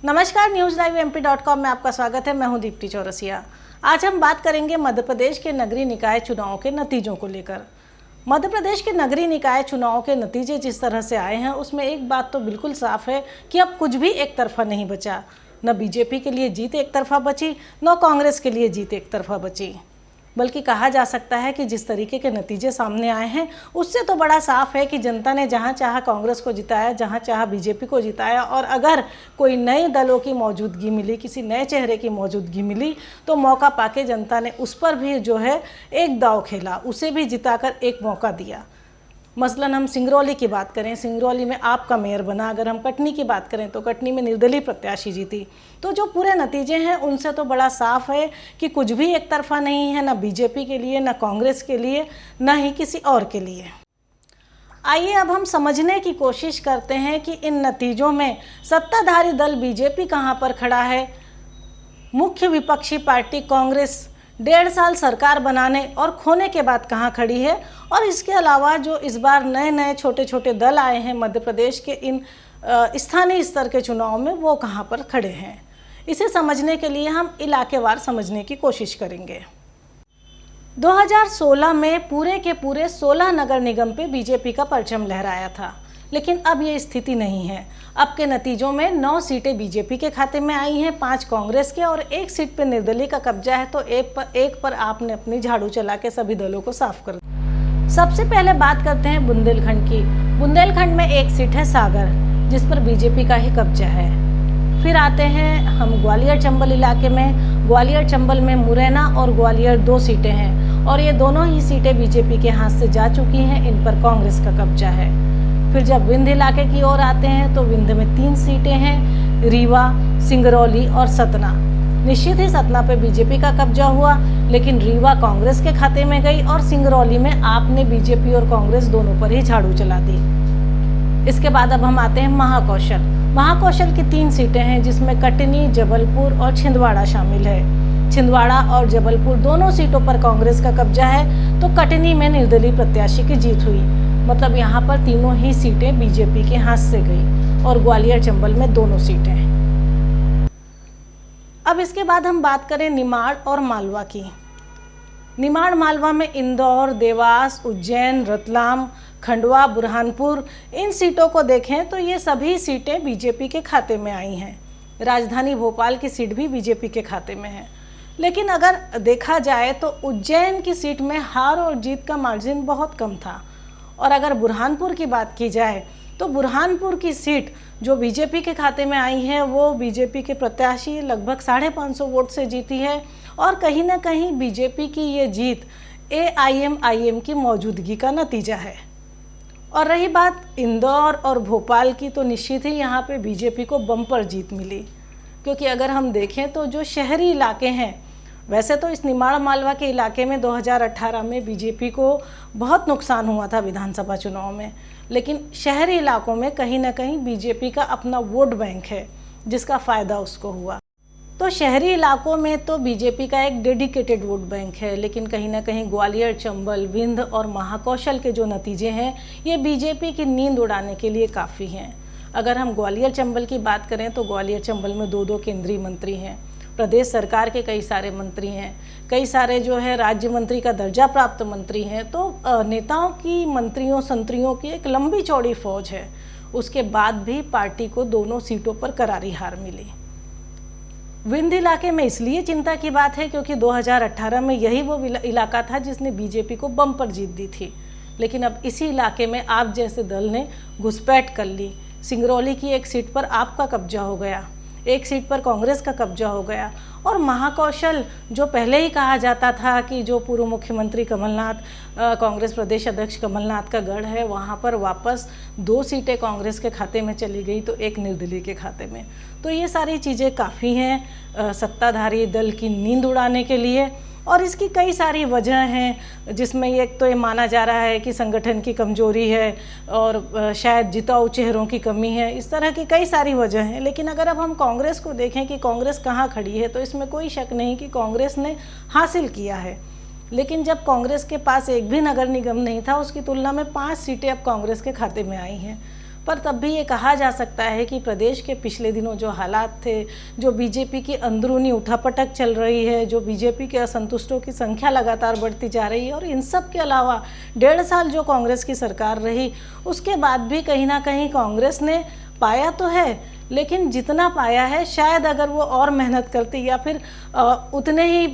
नमस्कार, news live MP.com में आपका स्वागत है। मैं हूं दीप्ति चौरसिया। आज हम बात करेंगे मध्य प्रदेश के नगरीय निकाय चुनाव के नतीजों को लेकर। मध्य प्रदेश के नगरीय निकाय चुनाव के नतीजे जिस तरह से आए हैं उसमें एक बात तो बिल्कुल साफ है कि अब कुछ भी एक तरफा नहीं बचा। न बीजेपी के लिए जीत एक तरफा बची, न कांग्रेस के लिए जीत एक तरफा बची। बल्कि कहा जा सकता है कि जिस तरीके के नतीजे सामने आए हैं उससे तो बड़ा साफ है कि जनता ने जहां चाहा कांग्रेस को जिताया, जहां चाहा बीजेपी को जिताया, और अगर कोई नए दलों की मौजूदगी मिली, किसी नए चेहरे की मौजूदगी मिली, तो मौका पाके जनता ने उस पर भी जो है एक दांव खेला, उसे भी जिताकर एक मौका दिया। मसलन हम सिंगरौली की बात करें, सिंगरौली में आपका मेयर बना। अगर हम कटनी की बात करें तो कटनी में निर्दलीय प्रत्याशी जीती। तो जो पूरे नतीजे हैं उनसे तो बड़ा साफ है कि कुछ भी एक तरफा नहीं है, ना बीजेपी के लिए, ना कांग्रेस के लिए, ना ही किसी और के लिए। आइए अब हम समझने की कोशिश करते हैं कि इन नतीजों में सत्ताधारी दल बीजेपी कहाँ पर खड़ा है, मुख्य विपक्षी पार्टी कांग्रेस 1.5 साल सरकार बनाने और खोने के बाद कहाँ खड़ी है, और इसके अलावा जो इस बार नए नए छोटे छोटे दल आए हैं मध्य प्रदेश के इन स्थानीय स्तर के चुनाव में, वो कहाँ पर खड़े हैं। इसे समझने के लिए हम इलाकेवार समझने की कोशिश करेंगे। 2016 में पूरे के पूरे 16 नगर निगम पे बीजेपी का परचम लहराया था, लेकिन अब ये स्थिति नहीं है। अब के नतीजों में 9 सीटें बीजेपी के खाते में आई हैं, 5 कांग्रेस के, और 1 सीट पर निर्दलीय का कब्जा है। तो एक पर आपने अपनी झाड़ू चला के सभी दलों को साफ कर दिया। सबसे पहले बात करते हैं बुंदेलखंड की। बुंदेलखंड में 1 सीट है सागर, जिस पर बीजेपी का ही कब्जा है। फिर आते हैं हम ग्वालियर चंबल इलाके में। ग्वालियर चंबल में मुरैना और ग्वालियर 2 सीटें हैं, और ये दोनों ही सीटें बीजेपी के हाथ से जा चुकी हैं। इन पर कांग्रेस का कब्जा है। फिर जब विंध्य इलाके की ओर आते हैं तो विंध्य में 3 सीटें हैं, रीवा, सिंगरौली और सतना। निश्चित ही सतना पे बीजेपी का कब्जा हुआ, लेकिन रीवा कांग्रेस के खाते में गई, और सिंगरौली में आपने बीजेपी और कांग्रेस दोनों पर ही झाड़ू चला दी। इसके बाद अब हम आते हैं महाकौशल। महाकौशल की 3 सीटें हैं, जिसमें कटनी, जबलपुर और छिंदवाड़ा शामिल है। छिंदवाड़ा और जबलपुर दोनों सीटों पर कांग्रेस का कब्जा है। तो कटनी में निर्दलीय प्रत्याशी की जीत हुई, मतलब यहाँ पर तीनों ही सीटें बीजेपी के हाथ से गई, और ग्वालियर चंबल में दोनों सीटें। अब इसके बाद हम बात करें निमाड़ और मालवा की। निमाड़ मालवा में इंदौर, देवास, उज्जैन, रतलाम, खंडवा, बुरहानपुर, इन सीटों को देखें तो ये सभी सीटें बीजेपी के खाते में आई हैं। राजधानी भोपाल की सीट भी बीजेपी के खाते में है। लेकिन अगर देखा जाए तो उज्जैन की सीट में हार और जीत का मार्जिन बहुत कम था। और अगर बुरहानपुर की बात की जाए तो बुरहानपुर की सीट जो बीजेपी के खाते में आई है, वो बीजेपी के प्रत्याशी लगभग 550 वोट से जीती है। और कहीं ना कहीं बीजेपी की ये जीत AIMIM की मौजूदगी का नतीजा है। और रही बात इंदौर और भोपाल की, तो निश्चित ही यहाँ पे बीजेपी को बम्पर जीत मिली। क्योंकि अगर हम देखें तो जो शहरी इलाके हैं, वैसे तो इस निमाड़ मालवा के इलाके में 2018 में बीजेपी को बहुत नुकसान हुआ था विधानसभा चुनाव में, लेकिन शहरी इलाकों में कहीं ना कहीं बीजेपी का अपना वोट बैंक है, जिसका फ़ायदा उसको हुआ। तो शहरी इलाकों में तो बीजेपी का एक डेडिकेटेड वोट बैंक है, लेकिन कहीं ना कहीं ग्वालियर, चंबल, विंध्य और महाकौशल के जो नतीजे हैं, ये बीजेपी की नींद उड़ाने के लिए काफ़ी हैं। अगर हम ग्वालियर चंबल की बात करें तो ग्वालियर चंबल में 2 केंद्रीय मंत्री हैं, प्रदेश सरकार के कई सारे मंत्री हैं, कई सारे जो है राज्य मंत्री का दर्जा प्राप्त मंत्री हैं। तो नेताओं की, मंत्रियों, संतरियों की एक लंबी चौड़ी फौज है। उसके बाद भी पार्टी को दोनों सीटों पर करारी हार मिली। विंध्य इलाके में इसलिए चिंता की बात है क्योंकि 2018 में यही वो इलाका था जिसने बीजेपी को बम्पर जीत दी थी। लेकिन अब इसी इलाके में आप जैसे दल ने घुसपैठ कर ली। सिंगरौली की 1 सीट पर आपका कब्जा हो गया, 1 सीट पर कांग्रेस का कब्जा हो गया, और महाकौशल जो पहले ही कहा जाता था कि जो पूर्व मुख्यमंत्री कमलनाथ, कांग्रेस प्रदेश अध्यक्ष कमलनाथ का गढ़ है, वहाँ पर वापस 2 सीटें कांग्रेस के खाते में चली गई, तो 1 निर्दलीय के खाते में। तो ये सारी चीज़ें काफ़ी हैं सत्ताधारी दल की नींद उड़ाने के लिए, और इसकी कई सारी वजह हैं, जिसमें एक तो ये माना जा रहा है कि संगठन की कमजोरी है और शायद जिताऊ चेहरों की कमी है। इस तरह की कई सारी वजह हैं। लेकिन अगर अब हम कांग्रेस को देखें कि कांग्रेस कहाँ खड़ी है, तो इसमें कोई शक नहीं कि कांग्रेस ने हासिल किया है। लेकिन जब कांग्रेस के पास एक भी नगर निगम नहीं था, उसकी तुलना में 5 सीटें अब कांग्रेस के खाते में आई हैं। पर तब भी ये कहा जा सकता है कि प्रदेश के पिछले दिनों जो हालात थे, जो बीजेपी की अंदरूनी उठापटक चल रही है, जो बीजेपी के असंतुष्टों की संख्या लगातार बढ़ती जा रही है, और इन सब के अलावा 1.5 साल जो कांग्रेस की सरकार रही, उसके बाद भी कहीं ना कहीं कांग्रेस ने पाया तो है, लेकिन जितना पाया है शायद अगर वो और मेहनत करती या फिर उतने ही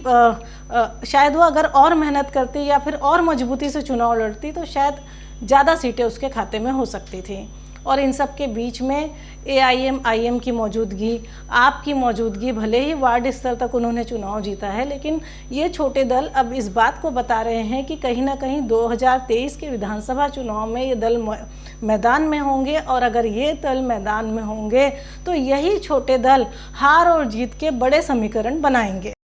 शायद वो अगर और मेहनत करती या फिर और मजबूती से चुनाव लड़ती तो शायद ज़्यादा सीटें उसके खाते में हो सकती थी। और इन सब के बीच में AIM की मौजूदगी, आपकी मौजूदगी, भले ही वार्ड स्तर तक उन्होंने चुनाव जीता है, लेकिन ये छोटे दल अब इस बात को बता रहे हैं कि कहीं ना कहीं 2023 के विधानसभा चुनाव में ये दल मैदान में होंगे, और अगर ये दल मैदान में होंगे तो यही छोटे दल हार और जीत के बड़े समीकरण बनाएंगे।